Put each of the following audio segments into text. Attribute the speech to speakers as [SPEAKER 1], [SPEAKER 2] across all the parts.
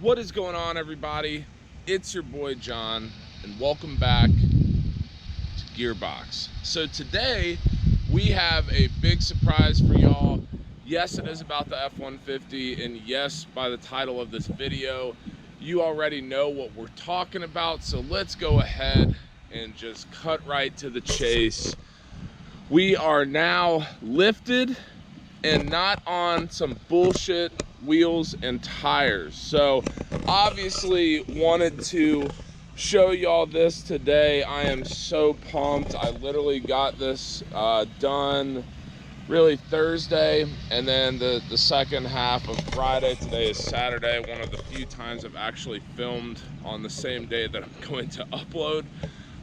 [SPEAKER 1] What is going on, everybody? It's your boy John, and welcome back to Gearbox. So today we have a big surprise for y'all. Yes, it is about the F-150, and yes, by the title of this video, you already know what we're talking about. So let's go ahead and just cut right to the chase. We are now lifted and not on some bullshit wheels and tires. So obviously wanted to show y'all this today. I am so pumped. I literally got this done really Thursday, and then the second half of Friday. Today is Saturday, one of the few times I've actually filmed on the same day that I'm going to upload.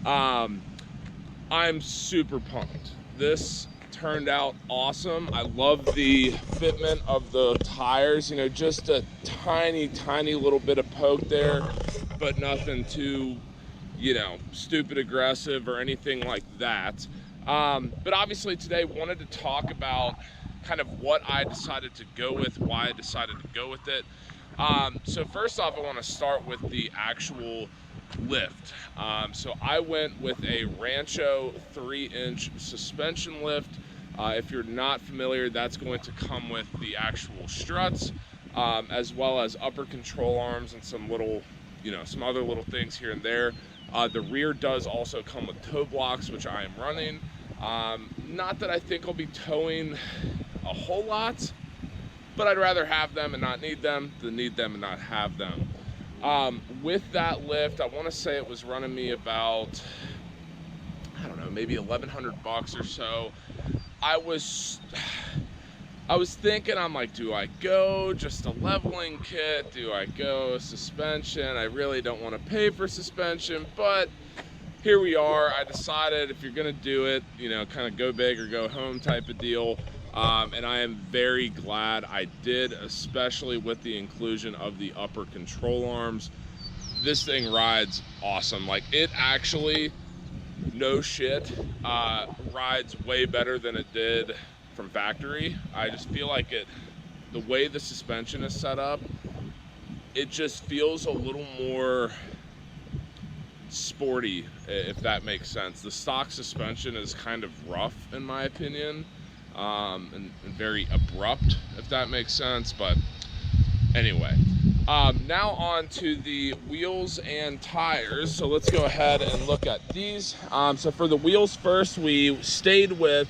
[SPEAKER 1] I'm super pumped. This turned out awesome. I love the fitment of the tires, you know, just a tiny little bit of poke there, but nothing too, you know, stupid aggressive or anything like that. But obviously today wanted to talk about kind of what I decided to go with, why I decided to go with it. So first off, I want to start with the actual lift. So I went with a Rancho 3-inch suspension lift. If you're not familiar, that's going to come with the actual struts, as well as upper control arms and some little, you know, some other little things here and there. The rear does also come with tow blocks, which I am running. Not that I think I'll be towing a whole lot, but I'd rather have them and not need them than need them and not have them. With that lift, I want to say it was running me about, I don't know, maybe 1,100 bucks or so. I was thinking, I'm like, do I go just a leveling kit? Do I go suspension? I really don't want to pay for suspension, but here we are. I decided if you're gonna do it, you know, kind of go big or go home type of deal. And I am very glad I did, especially with the inclusion of the upper control arms. This thing rides awesome. Like, it actually, no shit, rides way better than it did from factory. I just feel like the way the suspension is set up, it just feels a little more sporty, if that makes sense. The stock suspension is kind of rough in my opinion, and very abrupt, if that makes sense. But anyway, now on to the wheels and tires. So let's go ahead and look at these. So for the wheels first, we stayed with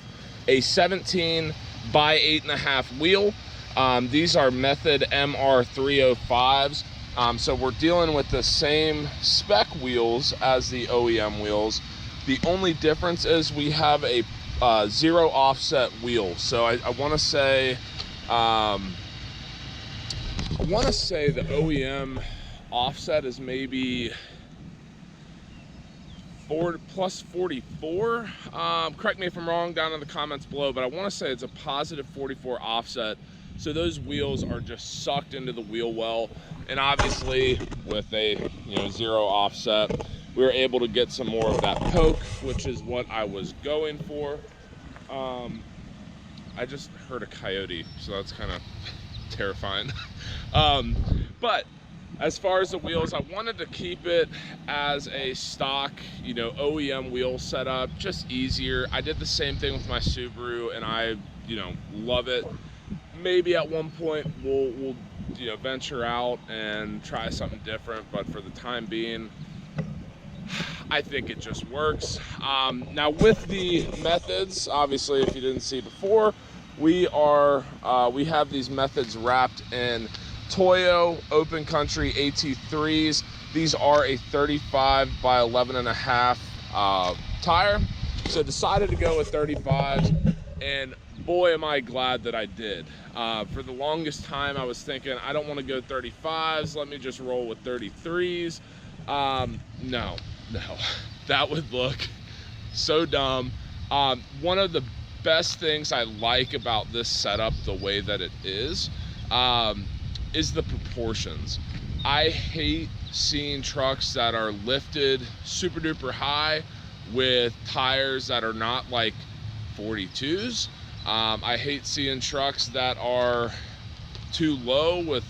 [SPEAKER 1] a 17 by 8.5 wheel. These are Method MR305s. So we're dealing with the same spec wheels as the OEM wheels. The only difference is we have a zero offset wheel. So I want to say, the OEM offset is maybe plus 44. Correct me if I'm wrong down in the comments below, but I want to say it's a positive 44 offset. So those wheels are just sucked into the wheel well, and obviously with a, you know, zero offset, we were able to get some more of that poke, which is what I was going for. I just heard a coyote, so that's kind of terrifying. But as far as the wheels, I wanted to keep it as a stock, you know, OEM wheel setup, just easier. I did the same thing with my Subaru, and I, you know, love it. Maybe at one point we'll you know, venture out and try something different, but for the time being, I think it just works. Now with the methods, obviously, if you didn't see before, we have these methods wrapped in Toyo Open Country AT3s. These are a 35 by 11.5 tire. So decided to go with 35s, and boy am I glad that I did. For the longest time I was thinking, I don't want to go 35s, let me just roll with 33s. No, that would look so dumb. One of the best things I like about this setup, the way that it is the proportions. I hate seeing trucks that are lifted super duper high with tires that are not like 42s. I hate seeing trucks that are too low with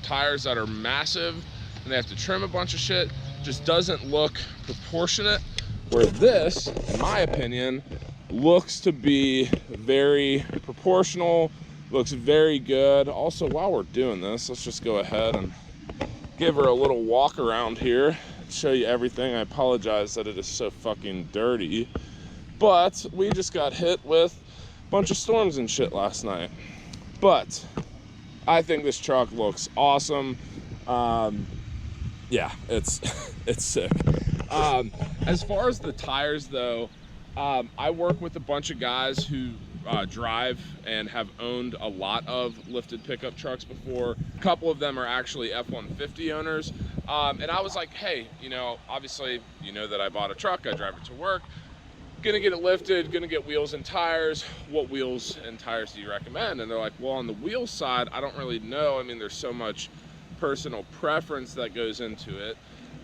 [SPEAKER 1] tires that are massive and they have to trim a bunch of shit, just doesn't look proportionate. Where this, in my opinion, looks to be very proportional, looks very good. Also, while we're doing this, let's just go ahead and give her a little walk around here, show you everything. I apologize that it is so fucking dirty, but we just got hit with a bunch of storms and shit last night. But I think this truck looks awesome. Yeah, it's it's sick. As far as the tires though, I work with a bunch of guys who drive and have owned a lot of lifted pickup trucks before. A couple of them are actually F-150 owners. And I was like, hey, you know, obviously, you know that I bought a truck, I drive it to work, gonna get it lifted, gonna get wheels and tires. What wheels and tires do you recommend? And they're like, well, on the wheel side, I don't really know. I mean, there's so much personal preference that goes into it.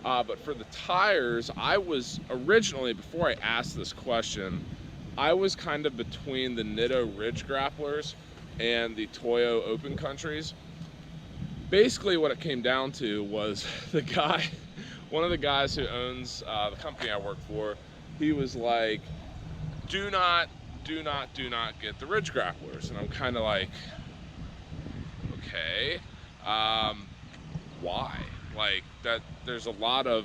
[SPEAKER 1] But for the tires, I was originally, before I asked this question, I was kind of between the Nitto Ridge Grapplers and the Toyo Open Countries. Basically what it came down to was the guy, one of the guys who owns the company I work for, he was like, do not get the Ridge Grapplers. And I'm kind of like, okay, why? Like, that there's a lot of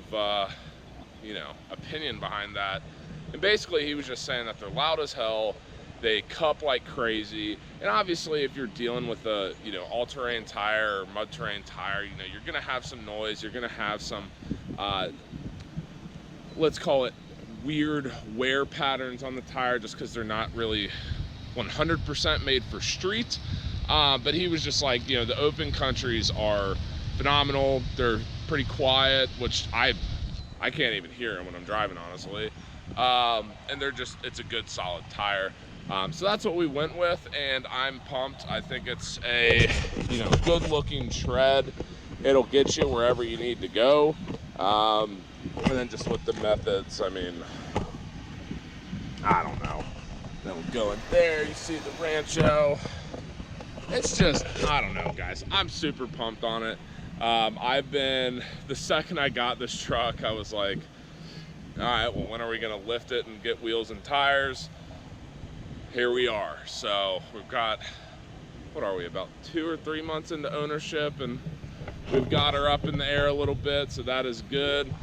[SPEAKER 1] you know, opinion behind that. And basically he was just saying that they're loud as hell, they cup like crazy, and obviously if you're dealing with a, you know, all-terrain tire or mud terrain tire, you know, you're gonna have some noise, you're gonna have some let's call it weird wear patterns on the tire, just because they're not really 100% made for street. But he was just like, you know, the Open Countries are phenomenal, they're pretty quiet, which I can't even hear them when I'm driving, honestly. And they're just, it's a good solid tire. So that's what we went with, and I'm pumped. I think it's a, you know, good looking tread. It'll get you wherever you need to go. And then just with the methods, I mean, I don't know. Then we'll go in there, you see the Rancho. It's just, I don't know, guys. I'm super pumped on it. I've been, the second I got this truck, I was like, all right, well, when are we gonna lift it and get wheels and tires? Here we are. So we've got, what are we, about 2 or 3 months into ownership, and we've got her up in the air a little bit, so that is good.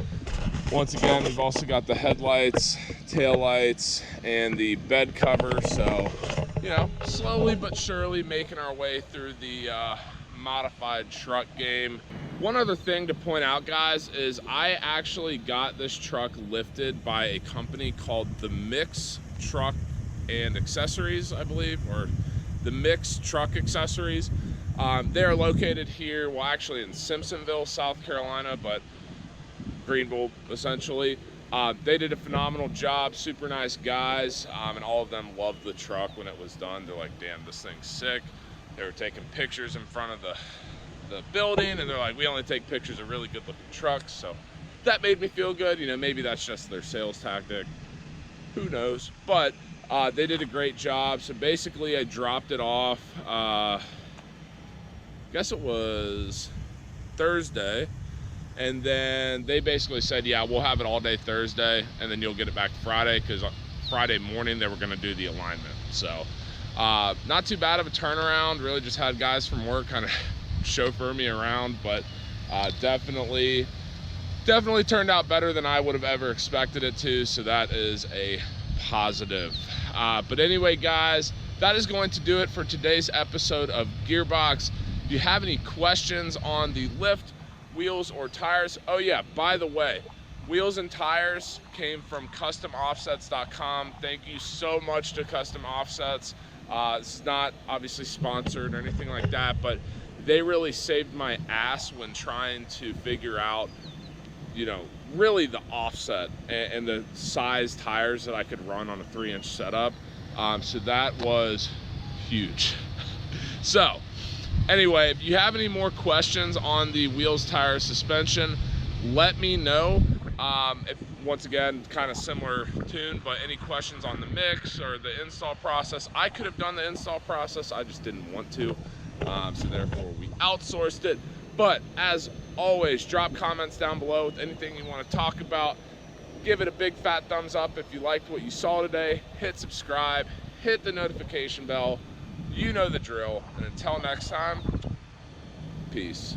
[SPEAKER 1] Once again, we've also got the headlights, tail lights, and the bed cover. So, you know, slowly but surely making our way through the modified truck game. One other thing to point out, guys, is I actually got this truck lifted by a company called The Mix Truck and Accessories, I believe, or The Mix Truck Accessories. They're located here, well, actually in Simpsonville, South Carolina, but Greenville, essentially. They did a phenomenal job, super nice guys, and all of them loved the truck when it was done. They're like, damn, this thing's sick. They were taking pictures in front of the building, and they're like, we only take pictures of really good looking trucks. So that made me feel good. You know, maybe that's just their sales tactic, who knows. But they did a great job. So basically I dropped it off, I guess it was Thursday, and then they basically said, yeah, we'll have it all day Thursday, and then you'll get it back Friday, because Friday morning they were going to do the alignment. So not too bad of a turnaround. Really just had guys from work kind of chauffeur me around, but definitely turned out better than I would have ever expected it to, so that is a positive. But anyway, guys, that is going to do it for today's episode of Gearbox. If you have any questions on the lift, wheels, or tires, oh yeah, by the way, wheels and tires came from CustomOffsets.com. Thank you so much to Custom Offsets. It's not obviously sponsored or anything like that, but they really saved my ass when trying to figure out, you know, really the offset and the size tires that I could run on a 3-inch setup. So that was huge. So anyway, if you have any more questions on the wheels, tires, suspension, let me know. If, once again, kind of similar tune, but any questions on the mix or the install process, I could have done the install process, I just didn't want to. So therefore we outsourced it. But as always, drop comments down below with anything you want to talk about. Give it a big fat thumbs up if you liked what you saw today. Hit subscribe, hit the notification bell. You know the drill. And until next time, peace.